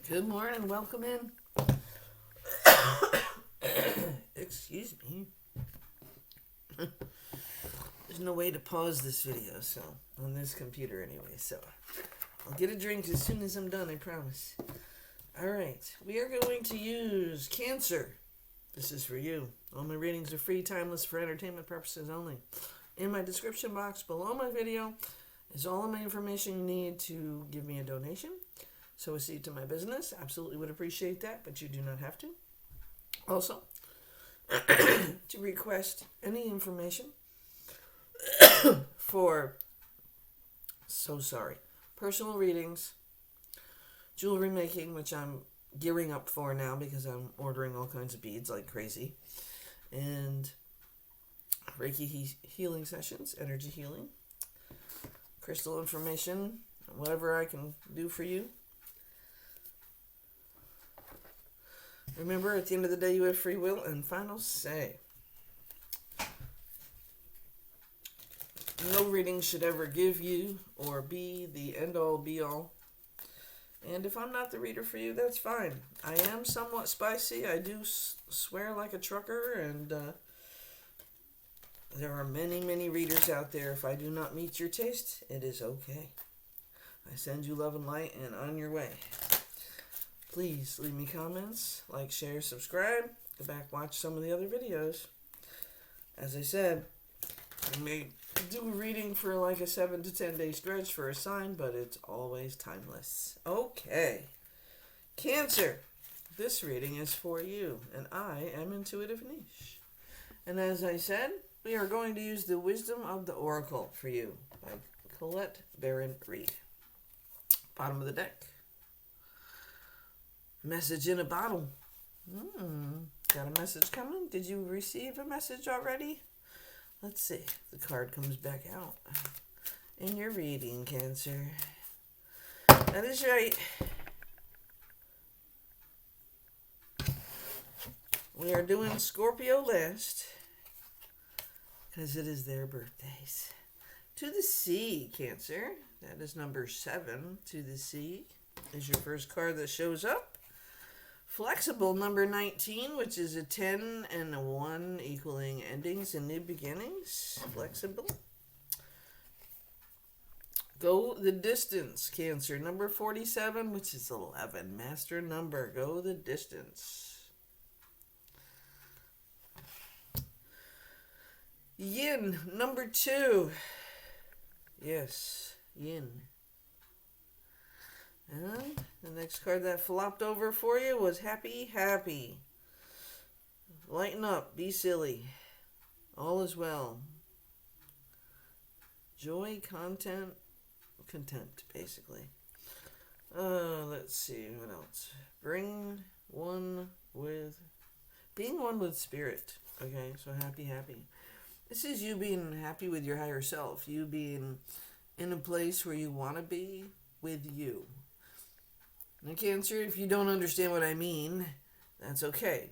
Good morning, welcome in. Excuse me. There's no way to pause this video, so on this computer anyway, so I'll get a drink as soon as I'm done, I promise. Alright, we are going to use Cancer. This is for you. All my readings are free, timeless, for entertainment purposes only. In my description box below my video is all of my information you need to give me a donation. Sow a seed to my business. Absolutely would appreciate that, but you do not have to. Also, to request any information for, personal readings, jewelry making, which I'm gearing up for now because I'm ordering all kinds of beads like crazy, and Reiki healing sessions, energy healing, crystal information, whatever I can do for you. Remember, at the end of the day, you have free will and final say. No reading should ever give you or be the end-all, be-all. And if I'm not the reader for you, that's fine. I am somewhat spicy. I do swear like a trucker, and there are many, many readers out there. If I do not meet your taste, it is okay. I send you love and light, and on your way. Please leave me comments, like, share, subscribe. Go back, watch some of the other videos. As I said, I may do a reading for like a 7 to 10 day stretch for a sign, but it's always timeless. Okay. Cancer. This reading is for you, and I am Intuitive Niche. And as I said, we are going to use the Wisdom of the Oracle for you by Colette Baron Reed. Bottom of the deck. Message in a bottle. Got a message coming? Did you receive a message already? Let's see if the card comes back out in your reading, Cancer. That is right. We are doing Scorpio last because it is their birthdays. To the Sea, Cancer. That is number 7. To the Sea is your first card that shows up. Flexible, number 19, which is a 10 and a 1 equaling endings and new beginnings. Flexible. Go the distance, Cancer. Number 47, which is 11. Master number. Go the distance. Yin, number 2. Yes, Yin. And the next card that flopped over for you was Happy, Happy. Lighten up, be silly. All is well. Joy, content, content, basically. Let's see, what else? Being one with spirit. Okay, so happy, happy. This is you being happy with your higher self. You being in a place where you want to be with you. Now, Cancer, if you don't understand what I mean, that's okay.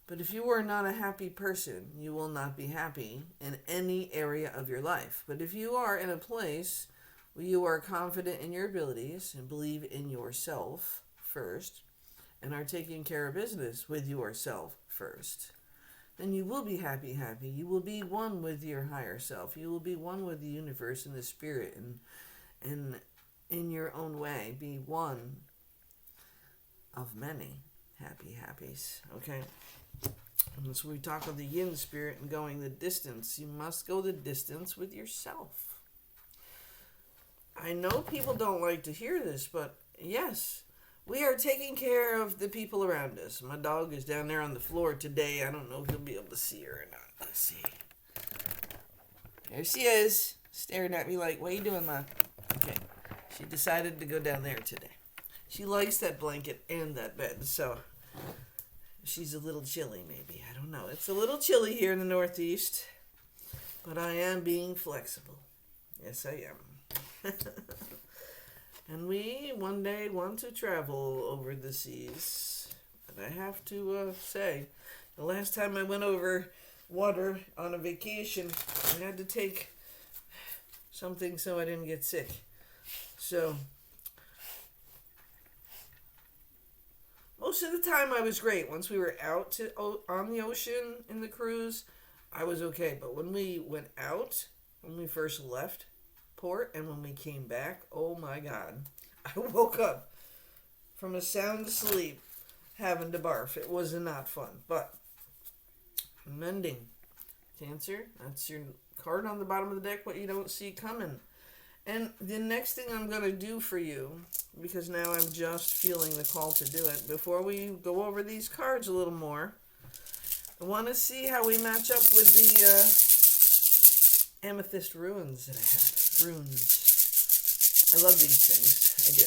But if you are not a happy person, you will not be happy in any area of your life. But if you are in a place where you are confident in your abilities and believe in yourself first, and are taking care of business with yourself first, then you will be happy, happy. You will be one with your higher self. You will be one with the universe and the spirit, and in your own way, be one of many happy happies. Okay? And so we talk of the yin spirit and going the distance. You must go the distance with yourself. I know people don't like to hear this, but yes, we are taking care of the people around us. My dog is down there on the floor today. I don't know if you'll be able to see her or not. Let's see. There she is, staring at me like, what are you doing, Ma? Okay. She decided to go down there today. She likes that blanket and that bed, so she's a little chilly maybe. I don't know. It's a little chilly here in the Northeast, but I am being flexible. Yes, I am. And we one day want to travel over the seas. And I have to say, the last time I went over water on a vacation, I had to take something so I didn't get sick. So most of the time I was great. Once we were out on the ocean in the cruise, I was okay. But when we went out, when we first left port and when we came back, oh my God. I woke up from a sound sleep having to barf. It was not fun. But mending. Cancer, that's your card on the bottom of the deck, what you don't see coming. And the next thing I'm going to do for you, because now I'm just feeling the call to do it, before we go over these cards a little more, I want to see how we match up with the amethyst runes that I had. Runes. I love these things. I do.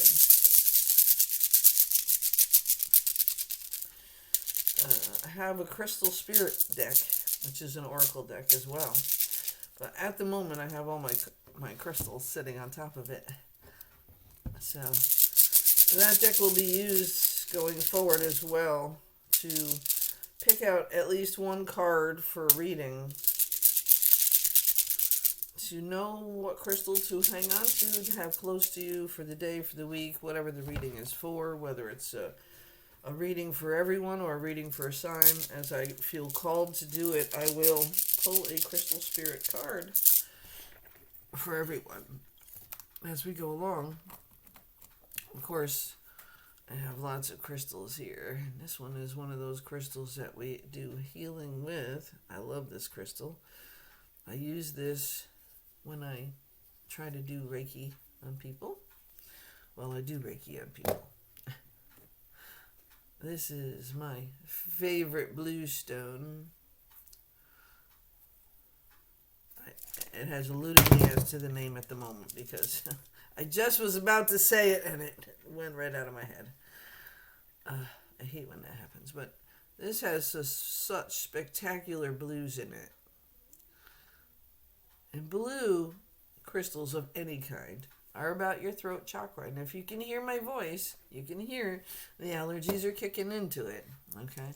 I have a crystal spirit deck, which is an oracle deck as well. But at the moment, I have all my crystals sitting on top of it. So that deck will be used going forward as well to pick out at least one card for reading, to know what crystal to hang on to have close to you for the day, for the week, whatever the reading is for, whether it's a reading for everyone or a reading for a sign. As I feel called to do it, I will pull a crystal spirit card for everyone as we go along. Of course, I have lots of crystals here. This one is one of those crystals that we do healing with. I love this crystal. I use this when I try to do Reiki on people. Well, I do Reiki on people. This is my favorite blue stone. It has eluded me as to the name at the moment because I just was about to say it and it went right out of my head. I hate when that happens, but this has such spectacular blues in it. And blue crystals of any kind are about your throat chakra. And if you can hear my voice, you can hear the allergies are kicking into it. Okay.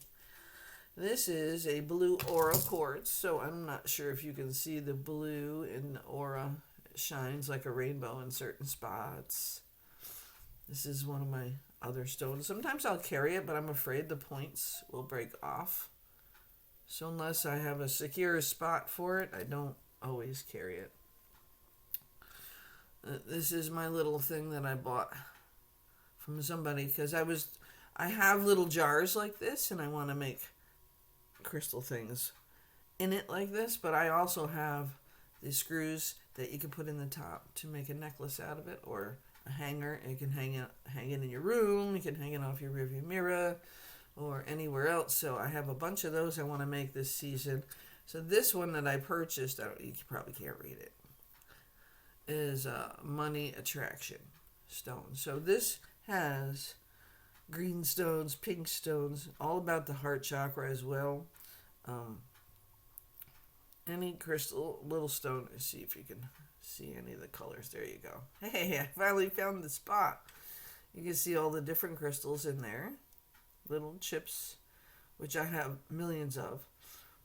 This is a blue aura quartz, so I'm not sure if you can see the blue in the aura. It shines like a rainbow in certain spots. This is one of my other stones. Sometimes I'll carry it, but I'm afraid the points will break off. So unless I have a secure spot for it, I don't always carry it. This is my little thing that I bought from somebody because I have little jars like this and I want to make crystal things in it like this, but I also have the screws that you can put in the top to make a necklace out of it, or a hanger. You can hang it in your room, you can hang it off your rearview mirror or anywhere else. So I have a bunch of those I want to make this season. So this one that I purchased, you probably can't read it, is a money attraction stone. So this has green stones, pink stones, all about the heart chakra as well. Any crystal, little stone. Let's see if you can see any of the colors. There you go. Hey, I finally found the spot. You can see all the different crystals in there. Little chips, which I have millions of.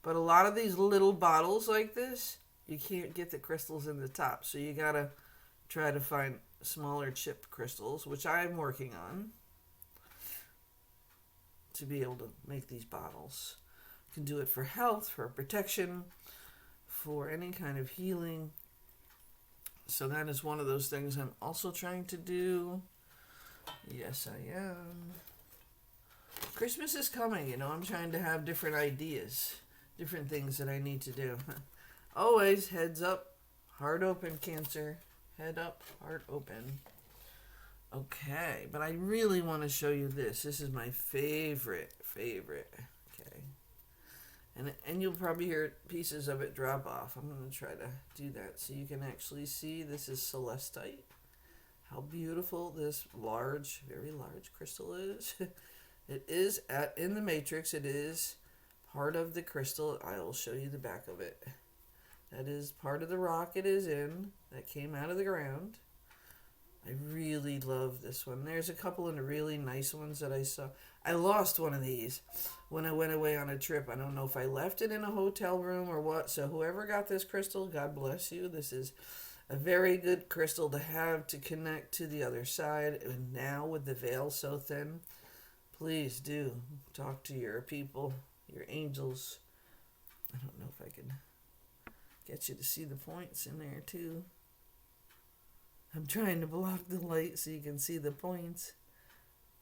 But a lot of these little bottles like this, you can't get the crystals in the top. So you gotta try to find smaller chip crystals, which I'm working on, to be able to make these bottles. You can do it for health, for protection, for any kind of healing. So that is one of those things I'm also trying to do. Yes, I am. Christmas is coming, I'm trying to have different ideas, different things that I need to do. Always heads up, heart open, Cancer. Head up, heart open. Okay, but I really want to show you this. This is my favorite. Okay. And you'll probably hear pieces of it drop off. I'm going to try to do that so you can actually see. This is Celestite. How beautiful this large, very large crystal is. It is in the matrix. It is part of the crystal. I will show you the back of it. That is part of the rock it is in that came out of the ground. I really love this one. There's a couple of the really nice ones that I saw. I lost one of these when I went away on a trip. I don't know if I left it in a hotel room or what. So whoever got this crystal, God bless you. This is a very good crystal to have to connect to the other side. And now with the veil so thin, Please do talk to your people, your angels. I don't know if I can get you to see the points in there too. I'm trying to block the light so you can see the points.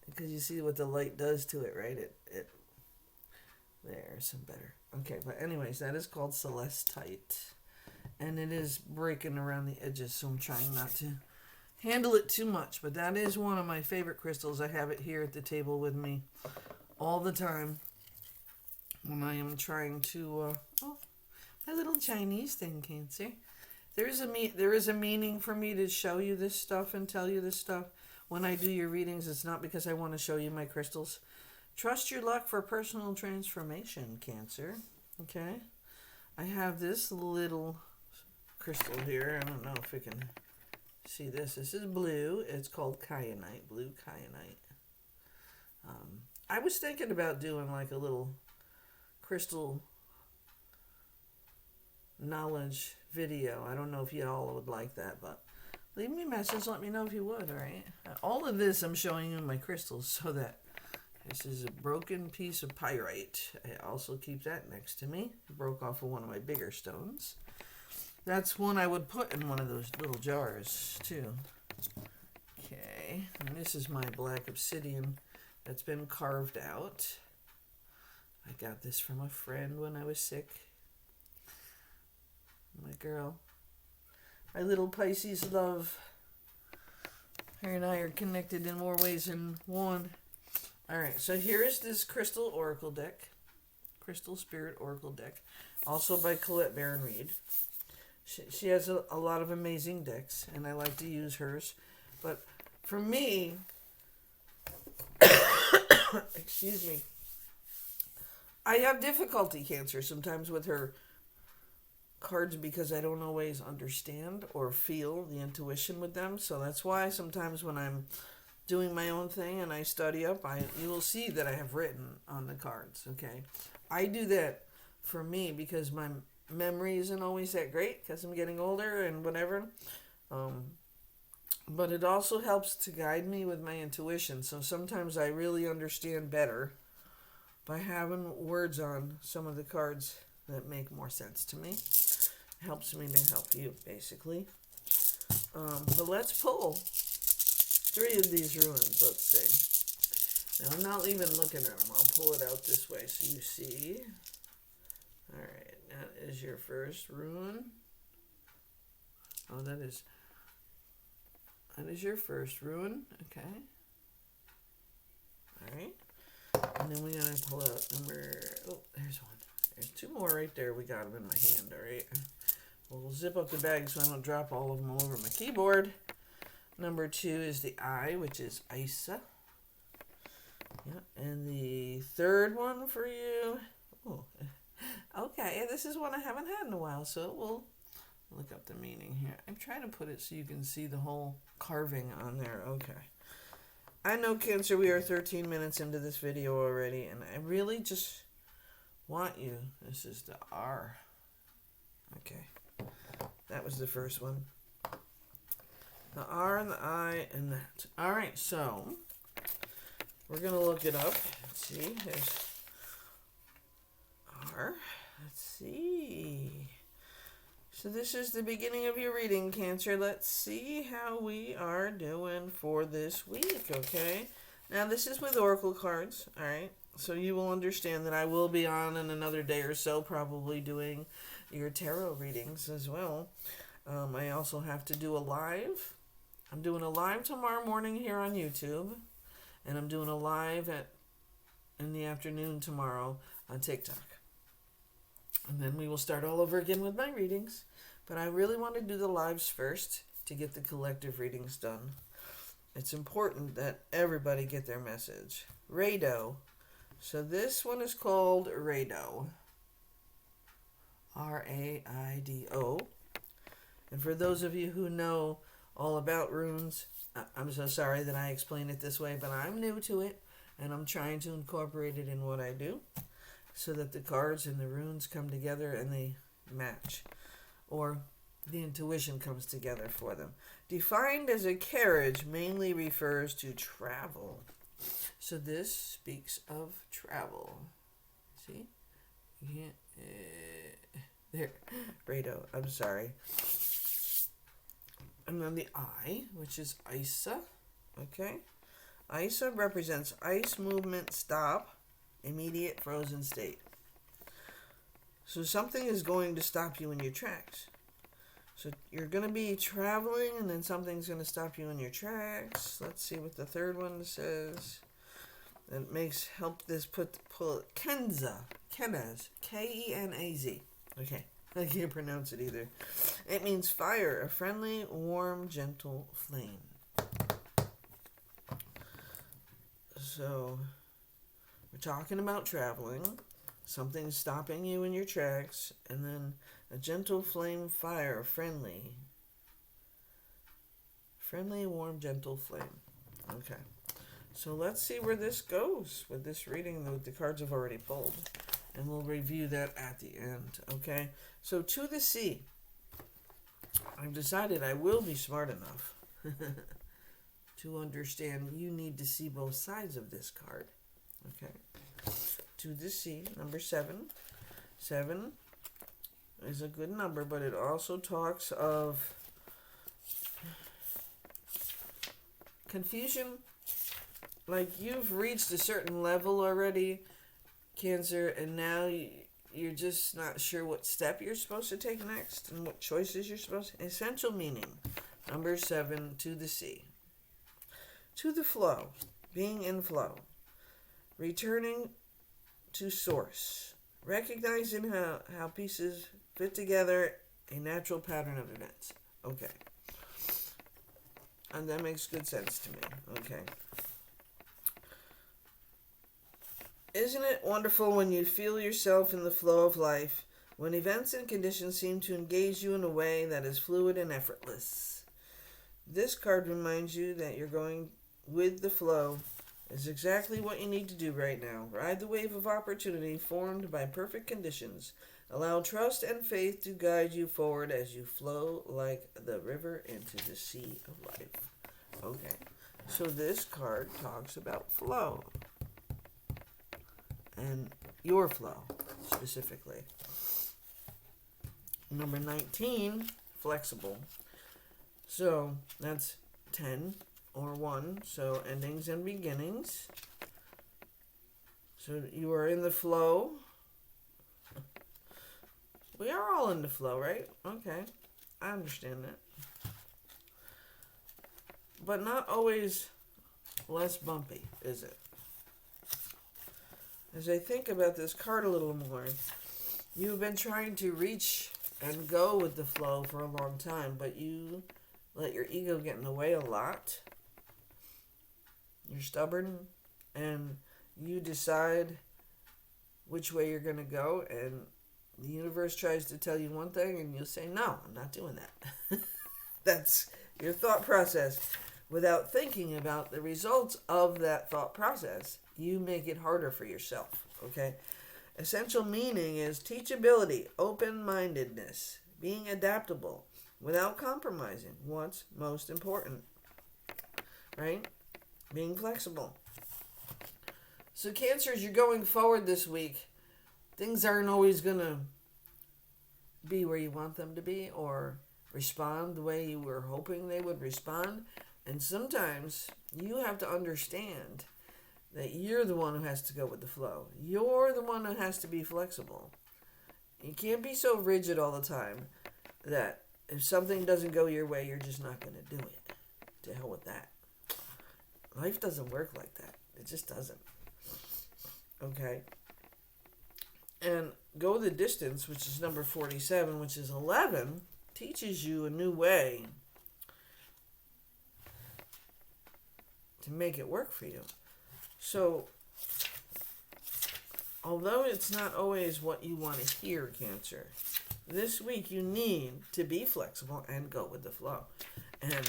Because you see what the light does to it, right? There's some better. Okay, but anyways, that is called Celestite. And it is breaking around the edges, so I'm trying not to handle it too much. But that is one of my favorite crystals. I have it here at the table with me all the time when I am trying to... my little Chinese thing, Cancer. There is a meaning for me to show you this stuff and tell you this stuff. When I do your readings, it's not because I want to show you my crystals. Trust your luck for personal transformation, Cancer. Okay? I have this little crystal here. I don't know if you can see this. This is blue. It's called kyanite, blue kyanite. I was thinking about doing like a little crystal knowledge video. I don't know if you all would like that, but leave me a message. Let me know if you would, all right? All of this I'm showing you my crystals so that this is a broken piece of pyrite. I also keep that next to me. Broke off of one of my bigger stones. That's one I would put in one of those little jars, too. Okay, and this is my black obsidian that's been carved out. I got this from a friend when I was sick. My girl. My little Pisces love. Her and I are connected in more ways than one. Alright, so here is this Crystal Oracle deck. Crystal Spirit Oracle deck. Also by Colette Baron Reed. She has a lot of amazing decks, and I like to use hers. But for me, excuse me, I have difficulty, Cancer, sometimes with her cards because I don't always understand or feel the intuition with them. So that's why sometimes when I'm doing my own thing and I study up, you will see that I have written on the cards, okay? I do that for me because my memory isn't always that great because I'm getting older and whatever. But it also helps to guide me with my intuition. So sometimes I really understand better by having words on some of the cards that make more sense to me. It helps me to help you, basically. But let's pull 3 of these runes, let's see. Now, I'm not even looking at them. I'll pull it out this way so you see. Alright, that is your first rune. Oh, that is your first rune. Okay. Alright. And then we gotta pull out number... Oh, there's one. There's 2 more right there. We got them in my hand, alright? We'll zip up the bag so I don't drop all of them all over my keyboard. Number 2 is the I, which is Isa. Yeah, and the third one for you... Oh, okay, this is one I haven't had in a while, so we'll look up the meaning here. I'm trying to put it so you can see the whole carving on there. Okay. I know, Cancer, we are 13 minutes into this video already, and I really just want you. This is the R. Okay. That was the first one. The R and the I and that. Alright, so we're going to look it up. Let's see. There's R. Let's see. So this is the beginning of your reading, Cancer. Let's see how we are doing for this week, okay? Now, this is with Oracle cards, all right? So you will understand that I will be on in another day or so, probably doing your tarot readings as well. I also have to do a live. I'm doing a live tomorrow morning here on YouTube, and I'm doing a live in the afternoon tomorrow on TikTok. And then we will start all over again with my readings. But I really want to do the lives first to get the collective readings done. It's important that everybody get their message. Rado. So this one is called Rado. R-A-I-D-O. And for those of you who know all about runes, I'm so sorry that I explain it this way, but I'm new to it. And I'm trying to incorporate it in what I do, so that the cards and the runes come together and they match. Or the intuition comes together for them. Defined as a carriage mainly refers to travel. So this speaks of travel. See? You can't... there. Rado, I'm sorry. And then the I, which is ISA. Okay? ISA represents ice movement stop, immediate frozen state. So something is going to stop you in your tracks. So you're going to be traveling and then something's going to stop you in your tracks. Let's see what the third one says. That makes help this pull it Kenza. Kenaz. Kenaz. Okay. I can't pronounce it either. It means fire, a friendly, warm, gentle flame. So we're talking about traveling. Something's stopping you in your tracks, and then a gentle flame fire, friendly, warm, gentle flame. Okay. So let's see where this goes with this reading that the cards have already pulled. And we'll review that at the end. Okay. So to the sea. I've decided I will be smart enough to understand you need to see both sides of this card. Okay. To the sea, number 7. 7 is a good number, but it also talks of confusion. Like you've reached a certain level already, Cancer, and now you're just not sure what step you're supposed to take next and what choices you're supposed to. Essential meaning, number 7, to the sea. To the flow, being in flow. Returning to source. Recognizing how pieces fit together, a natural pattern of events. Okay. And that makes good sense to me. Okay. Isn't it wonderful when you feel yourself in the flow of life, when events and conditions seem to engage you in a way that is fluid and effortless? This card reminds you that you're going with the flow is exactly what you need to do right now. Ride the wave of opportunity formed by perfect conditions. Allow trust and faith to guide you forward as you flow like the river into the sea of life. Okay, so this card talks about flow. And your flow, specifically. Number 19, flexible. So, that's 10 or 1. So, endings and beginnings. So, you are in the flow. We are all in the flow, right? Okay. I understand that. But not always less bumpy, is it? As I think about this card a little more, you've been trying to reach and go with the flow for a long time, but you let your ego get in the way a lot. You're stubborn, and you decide which way you're going to go, and the universe tries to tell you one thing, and you'll say, no, I'm not doing that. That's your thought process. Without thinking about the results of that thought process, you make it harder for yourself, okay? Essential meaning is teachability, open-mindedness, being adaptable without compromising what's most important, right? Being flexible. So Cancers, you're going forward this week. Things aren't always going to be where you want them to be or respond the way you were hoping they would respond. And sometimes you have to understand that you're the one who has to go with the flow. You're the one who has to be flexible. You can't be so rigid all the time that if something doesn't go your way, you're just not going to do it. To hell with that. Life doesn't work like that. It just doesn't. Okay? And go the distance, which is number 47, which is 11, teaches you a new way to make it work for you. So, although it's not always what you want to hear, Cancer, this week you need to be flexible and go with the flow. And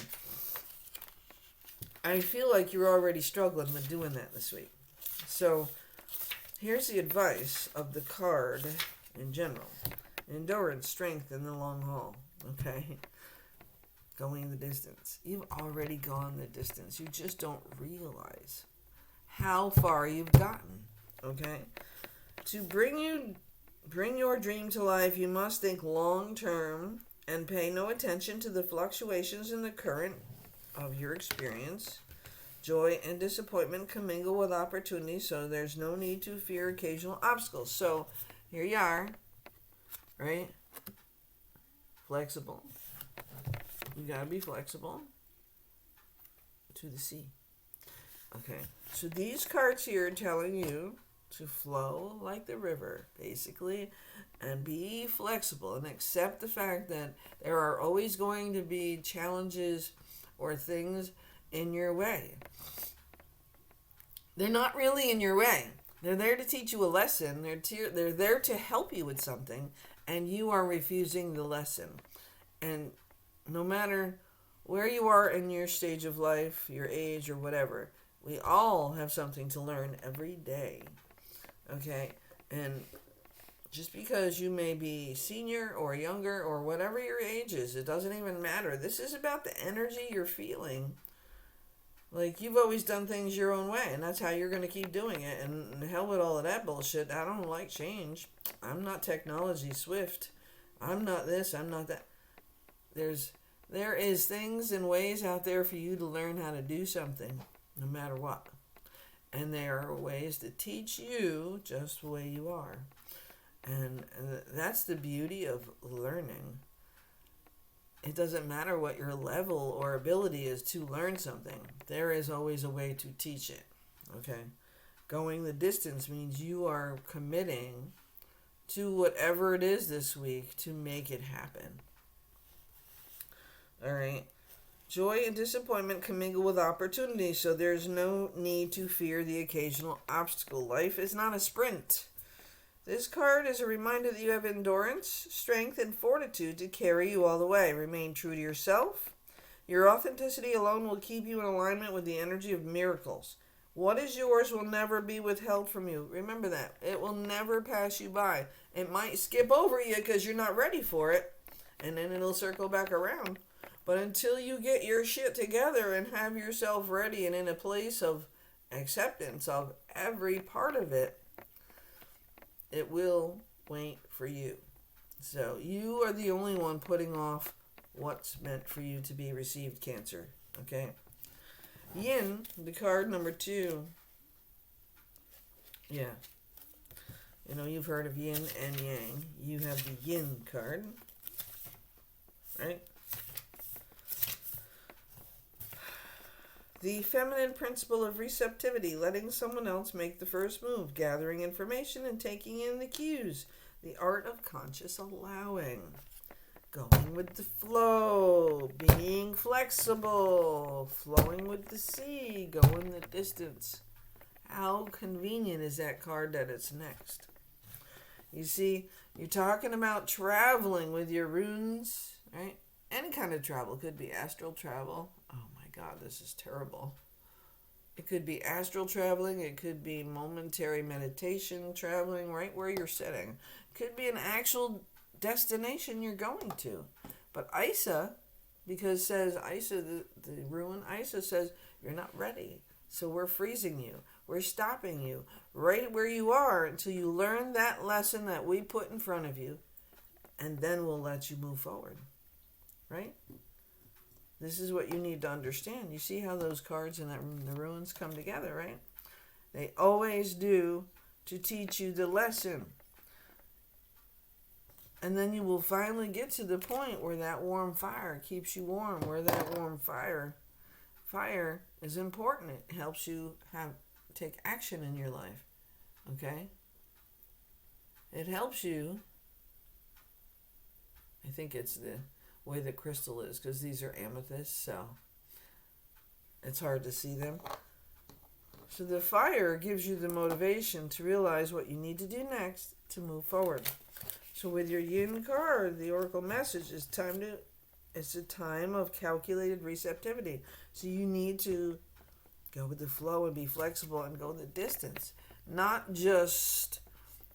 I feel like you're already struggling with doing that this week. So, here's the advice of the card in general. Endurance, strength in the long haul. Okay? Going the distance. You've already gone the distance. You just don't realize how far you've gotten. Okay? To bring your dream to life, you must think long term and pay no attention to the fluctuations in the current of your experience. Joy and disappointment commingle with opportunity, so there's no need to fear occasional obstacles. So here you are, right? Flexible. You gotta be flexible to the sea. Okay, so these cards here are telling you to flow like the river, basically, and be flexible and accept the fact that there are always going to be challenges or things in your way. They're not really in your way. They're there to teach you a lesson. They're there to help you with something, and you are refusing the lesson. And no matter where you are in your stage of life, your age, or whatever, we all have something to learn every day. Okay? And just because you may be senior or younger or whatever your age is, it doesn't even matter. This is about the energy you're feeling. Like, you've always done things your own way, and that's how you're going to keep doing it. And hell with all of that bullshit. I don't like change. I'm not technology swift. I'm not this. I'm not that. There is things and ways out there for you to learn how to do something, no matter what. And there are ways to teach you just the way you are. And that's the beauty of learning. It doesn't matter what your level or ability is to learn something. There is always a way to teach it. Okay? Going the distance means you are committing to whatever it is this week to make it happen. All right? Joy and disappointment commingle with opportunity, so there's no need to fear the occasional obstacle. Life is not a sprint. This card is a reminder that you have endurance, strength, and fortitude to carry you all the way. Remain true to yourself. Your authenticity alone will keep you in alignment with the energy of miracles. What is yours will never be withheld from you. Remember that. It will never pass you by. It might skip over you because you're not ready for it, and then it'll circle back around. But until you get your shit together and have yourself ready and in a place of acceptance of every part of it, it will wait for you. So you are the only one putting off what's meant for you to be received, Cancer. Okay? Yin, the card number 2. Yeah. You know, you've heard of yin and yang. You have the yin card. Right? The feminine principle of receptivity, letting someone else make the first move, gathering information and taking in the cues. The art of conscious allowing. Going with the flow, being flexible, flowing with the sea, going the distance. How convenient is that card that it's next? You see, you're talking about traveling with your runes, right? Any kind of travel. Could be astral travel. Oh my God, this is terrible. It could be astral traveling. It could be momentary meditation traveling right where you're sitting. It could be an actual destination you're going to. But Isa, because says Isa, the rune Isa says, you're not ready. So we're freezing you. We're stopping you right where you are until you learn that lesson that we put in front of you. And then we'll let you move forward. Right? This is what you need to understand. You see how those cards in the runes come together, right? They always do to teach you the lesson. And then you will finally get to the point where that warm fire keeps you warm, where that warm fire is important. It helps you take action in your life. Okay? It helps you. I think it's the way the crystal is, because these are amethysts, so it's hard to see them. So the fire gives you the motivation to realize what you need to do next to move forward. So with your yin card, the oracle message is it's a time of calculated receptivity. So you need to go with the flow and be flexible and go the distance, not just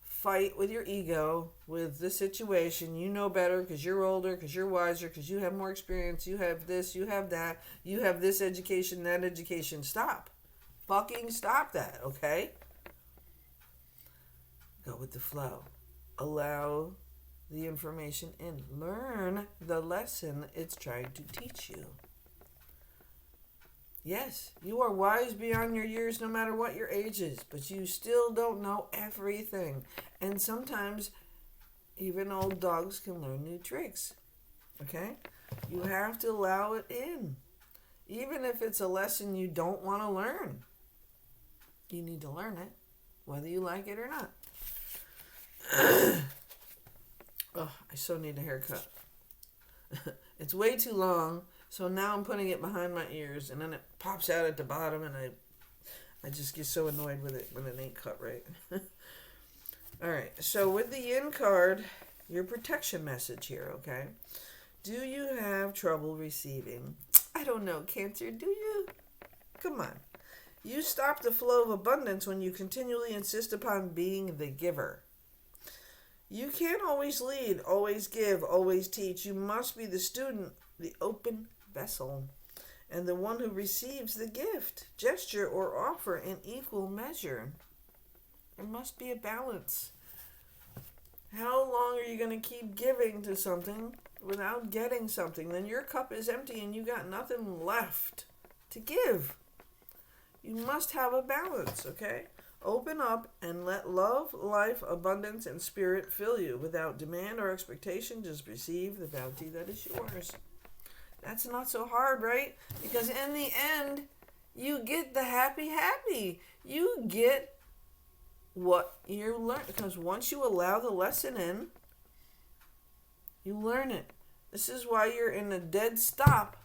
fight with your ego, with the situation. You know better because you're older, because you're wiser, because you have more experience, you have this, you have that, you have this education, that education. Stop fucking stop that, okay? Go with the flow. Allow the information in. Learn the lesson it's trying to teach you. Yes, you are wise beyond your years no matter what your age is, but you still don't know everything. And sometimes even old dogs can learn new tricks. Okay? You have to allow it in. Even if it's a lesson you don't want to learn. You need to learn it, whether you like it or not. Oh, I so need a haircut. It's way too long, so now I'm putting it behind my ears, and then it pops out at the bottom, and I just get so annoyed with it when it ain't cut right. All right, so with the yin card, your protection message here, okay? Do you have trouble receiving? I don't know, Cancer, do you? Come on. You stop the flow of abundance when you continually insist upon being the giver. You can't always lead, always give, always teach. You must be the student, the open vessel, and the one who receives the gift, gesture, or offer in equal measure. There must be a balance. How long are you going to keep giving to something without getting something? Then your cup is empty and you got nothing left to give. You must have a balance, okay? Open up and let love, life, abundance, and spirit fill you. Without demand or expectation, just receive the bounty that is yours. That's not so hard, right? Because in the end, you get the happy. You get what you learn. Because once you allow the lesson in, you learn it. This is why you're in a dead stop.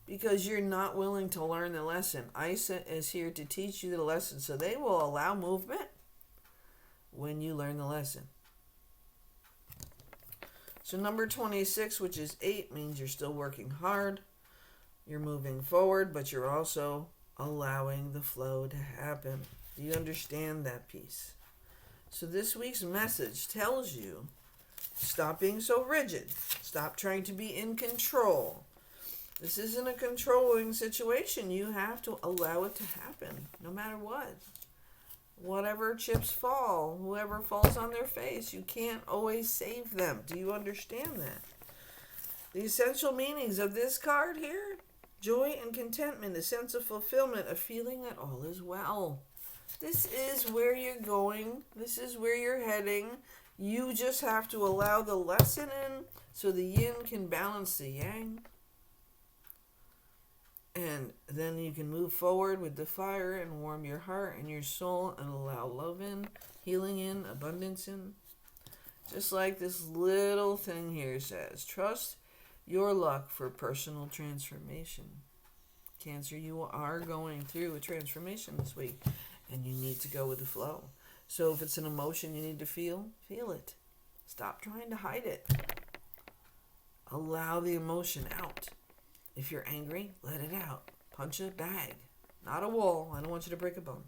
Because you're not willing to learn the lesson. ISA is here to teach you the lesson. So they will allow movement when you learn the lesson. So number 26, which is 8, means you're still working hard. You're moving forward, but you're also allowing the flow to happen. Do you understand that piece? So this week's message tells you, stop being so rigid. Stop trying to be in control. This isn't a controlling situation. You have to allow it to happen, no matter what. Whatever chips fall, whoever falls on their face, you can't always save them. Do you understand that? The essential meanings of this card here: joy and contentment, a sense of fulfillment, a feeling that all is well. This is where you're going. This is where you're heading. You just have to allow the lesson in so the yin can balance the yang. And then you can move forward with the fire and warm your heart and your soul and allow love in, healing in, abundance in. Just like this little thing here says, trust your luck for personal transformation. Cancer, you are going through a transformation this week, and you need to go with the flow. So if it's an emotion you need to feel it. Stop trying to hide it. Allow the emotion out. If you're angry, let it out. Punch a bag, not a wall. I don't want you to break a bone.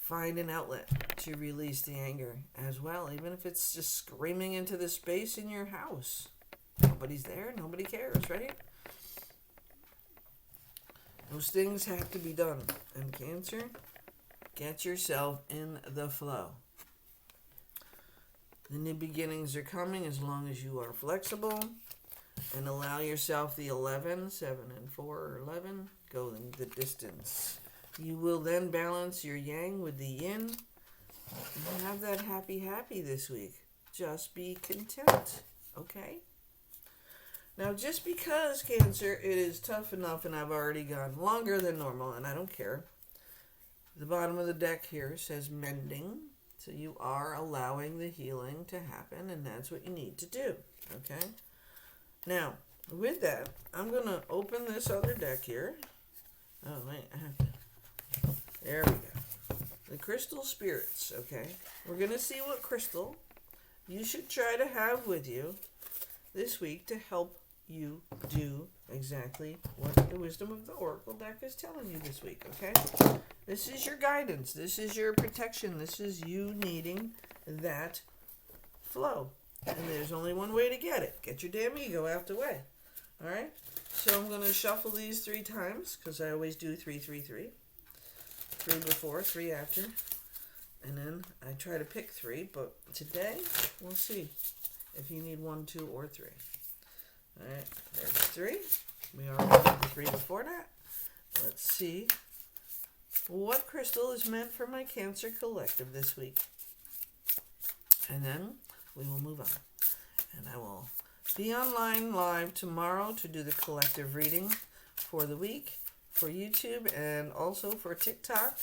Find an outlet to release the anger as well, even if it's just screaming into the space in your house. Nobody's there, nobody cares, right? Those things have to be done. And Cancer, get yourself in the flow. The new beginnings are coming as long as you are flexible. And allow yourself the 11, 7 and 4 or 11, go the distance. You will then balance your yang with the yin. And have that happy this week. Just be content, okay? Now, just because, Cancer, it is tough enough and I've already gone longer than normal, and I don't care. The bottom of the deck here says mending. So you are allowing the healing to happen, and that's what you need to do, okay? Now, with that, I'm going to open this other deck here. Oh, wait, I have to. There we go. The crystal spirits, okay? We're going to see what crystal you should try to have with you this week to help you do exactly what the wisdom of the oracle deck is telling you this week, okay? This is your guidance. This is your protection. This is you needing that flow. And there's only one way to get it. Get your damn ego out the way. All right? So I'm going to shuffle these 3 times because I always do 3, 3, 3. 3 before, 3 after. And then I try to pick 3, but today we'll see if you need 1, 2, or 3. Alright, there's 3. We already did the 3 before that. Let's see what crystal is meant for my Cancer collective this week. And then we will move on. And I will be online live tomorrow to do the collective reading for the week for YouTube and also for TikTok.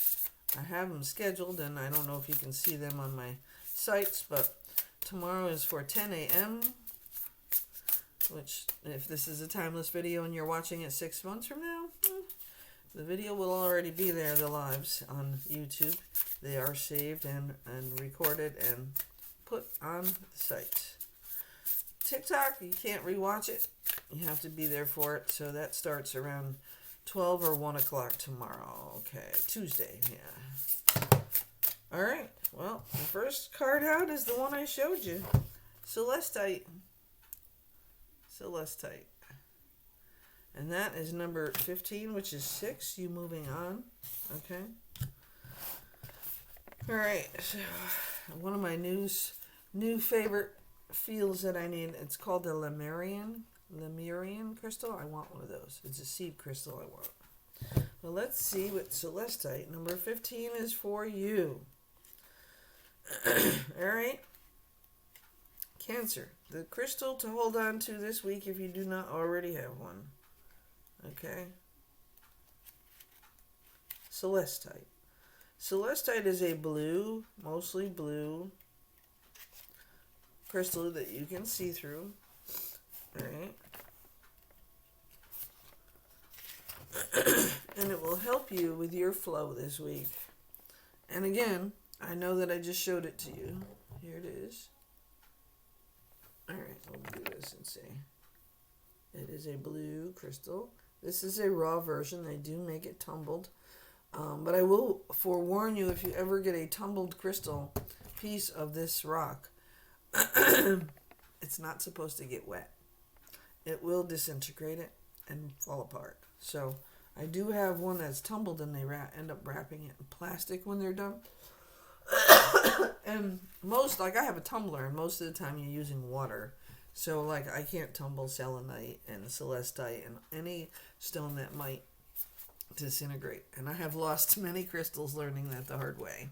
I have them scheduled, and I don't know if you can see them on my sites, but tomorrow is for 10 a.m., which, if this is a timeless video and you're watching it 6 months from now, the video will already be there, the lives on YouTube. They are saved and recorded and put on the site. TikTok, you can't rewatch it. You have to be there for it, so that starts around 12 or 1 o'clock tomorrow. Okay, Tuesday, yeah. All right, well, the first card out is the one I showed you. Celestite. Celestite. And that is number 15, which is 6. You moving on. Okay. All right, so one of my new favorite fields that I need, it's called the Lemurian crystal. I want one of those. It's a seed crystal I want. Well, let's see what Celestite number 15 is for you. All right. Cancer. The crystal to hold on to this week if you do not already have one. Okay. Celestite. Celestite is a blue, mostly blue crystal that you can see through. All right. And it will help you with your flow this week. And again, I know that I just showed it to you. Here it is. All right, we'll do this and see. It is a blue crystal. This is a raw version. They do make it tumbled. But I will forewarn you, if you ever get a tumbled crystal piece of this rock, it's not supposed to get wet. It will disintegrate it and fall apart. So I do have one that's tumbled, and they end up wrapping it in plastic when they're done. And I have a tumbler, and most of the time you're using water. So, like, I can't tumble selenite and celestite and any stone that might disintegrate. And I have lost many crystals learning that the hard way.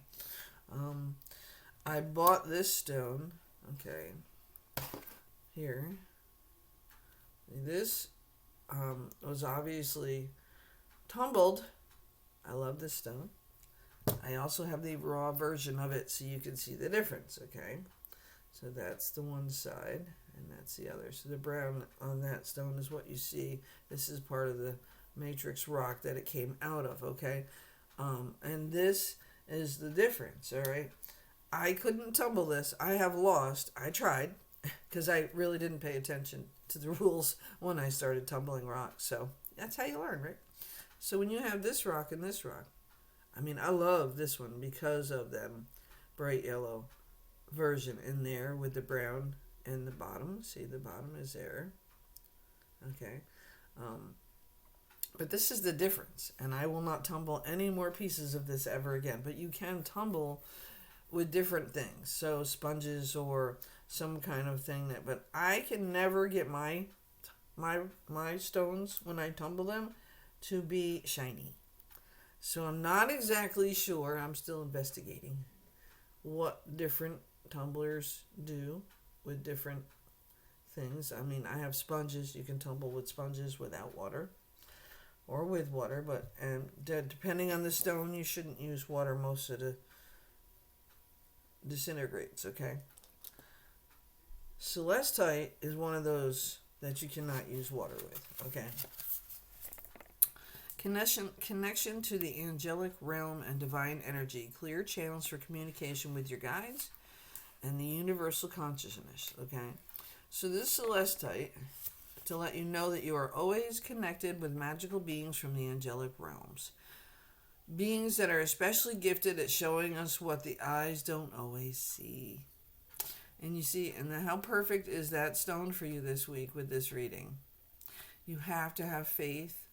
I bought this stone. Okay. Here. This was obviously tumbled. I love this stone. I also have the raw version of it so you can see the difference, okay? So that's the one side, and that's the other. So the brown on that stone is what you see. This is part of the matrix rock that it came out of, okay? And this is the difference, all right? I couldn't tumble this. I have lost. I tried, because I really didn't pay attention to the rules when I started tumbling rocks. So that's how you learn, right? So when you have this rock and this rock, I mean, I love this one because of them bright yellow version in there with the brown in the bottom. See, the bottom is there. Okay. But this is the difference, and I will not tumble any more pieces of this ever again. But you can tumble with different things, so sponges or some kind of thing but I can never get my stones when I tumble them to be shiny. So I'm not exactly sure. I'm still investigating what different tumblers do with different things. I mean, I have sponges. You can tumble with sponges without water or with water, but depending on the stone, you shouldn't use water. Most of it disintegrates, okay? Celestite is one of those that you cannot use water with, okay? Connection to the angelic realm and divine energy. Clear channels for communication with your guides and the universal consciousness. Okay, so this Celestite, to let you know that you are always connected with magical beings from the angelic realms. Beings that are especially gifted at showing us what the eyes don't always see. And you see, and how perfect is that stone for you this week with this reading? You have to have faith,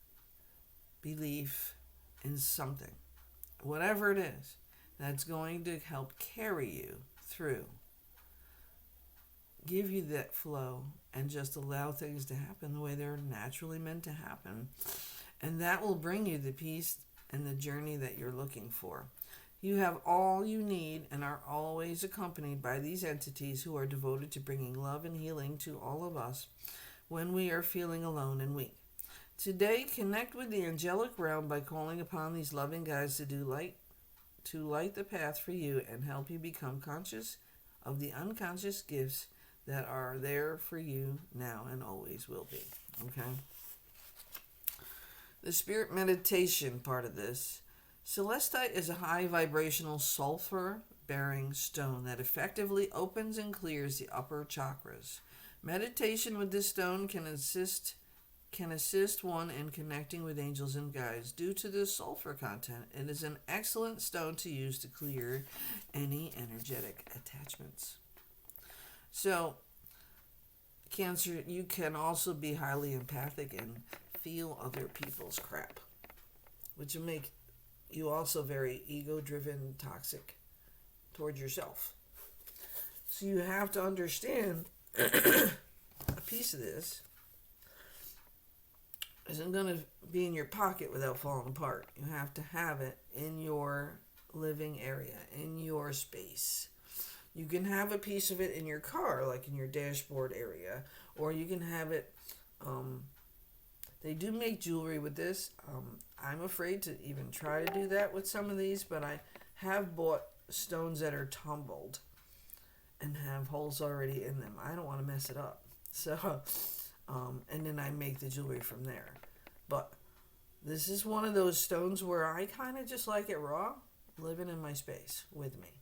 belief in something, whatever it is, that's going to help carry you through. Give you that flow and just allow things to happen the way they're naturally meant to happen. And that will bring you the peace and the journey that you're looking for. You have all you need and are always accompanied by these entities who are devoted to bringing love and healing to all of us when we are feeling alone and weak. Today, connect with the angelic realm by calling upon these loving guides to light the path for you and help you become conscious of the unconscious gifts that are there for you now and always will be. Okay? The spirit meditation part of this. Celestite is a high vibrational sulfur bearing stone that effectively opens and clears the upper chakras. Meditation with this stone can assist one in connecting with angels and guides. Due to the sulfur content, it is an excellent stone to use to clear any energetic attachments. So, Cancer, you can also be highly empathic and feel other people's crap, which will make you also very ego-driven, toxic towards yourself. So you have to understand a piece of this isn't going to be in your pocket without falling apart. You have to have it in your living area, in your space. You can have a piece of it in your car, like in your dashboard area, or you can have it, they do make jewelry with this. I'm afraid to even try to do that with some of these, but I have bought stones that are tumbled and have holes already in them. I don't want to mess it up. So, and then I make the jewelry from there. But this is one of those stones where I kind of just like it raw, living in my space with me,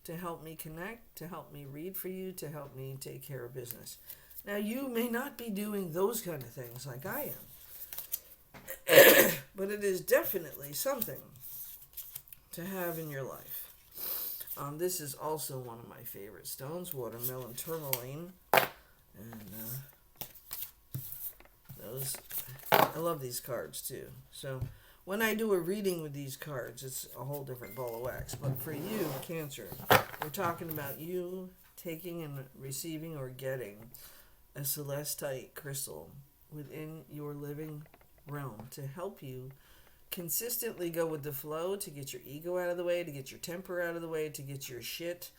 to help me connect, to help me read for you, to help me take care of business. Now, you may not be doing those kind of things like I am, but it is definitely something to have in your life. This is also one of my favorite stones, watermelon tourmaline, and those, I love these cards too. So when I do a reading with these cards, it's a whole different ball of wax. But for you, Cancer, we're talking about you taking and receiving or getting a celestite crystal within your living realm to help you consistently go with the flow, to get your ego out of the way, to get your temper out of the way, to get your shit,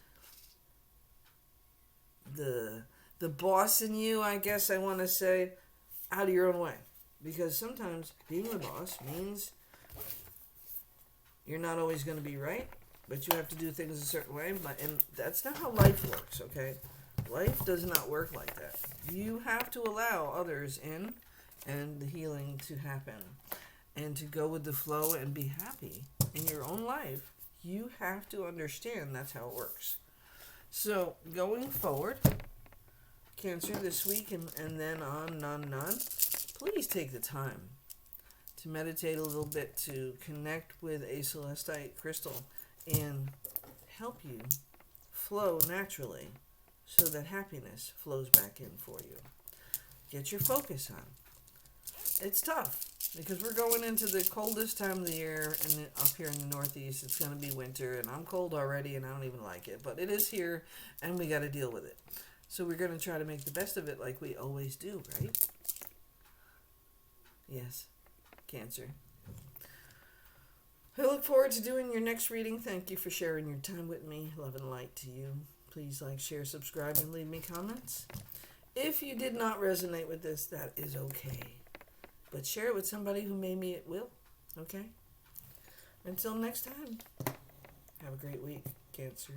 the boss in you, I guess I want to say, out of your own way. Because sometimes being the boss means you're not always going to be right, but you have to do things a certain way. And that's not how life works, okay? Life does not work like that. You have to allow others in and the healing to happen and to go with the flow and be happy in your own life. You have to understand that's how it works. So going forward, Cancer, this week and then on, please take the time to meditate a little bit, to connect with a celestite crystal and help you flow naturally so that happiness flows back in for you. Get your focus on. It's tough because we're going into the coldest time of the year, and up here in the Northeast it's going to be winter, and I'm cold already and I don't even like it, but it is here and we got to deal with it. So we're going to try to make the best of it like we always do, right? Yes, Cancer. I look forward to doing your next reading. Thank you for sharing your time with me. Love and light to you. Please like, share, subscribe, and leave me comments. If you did not resonate with this, that is okay. But share it with somebody who maybe it will. Okay? Until next time, have a great week, Cancer.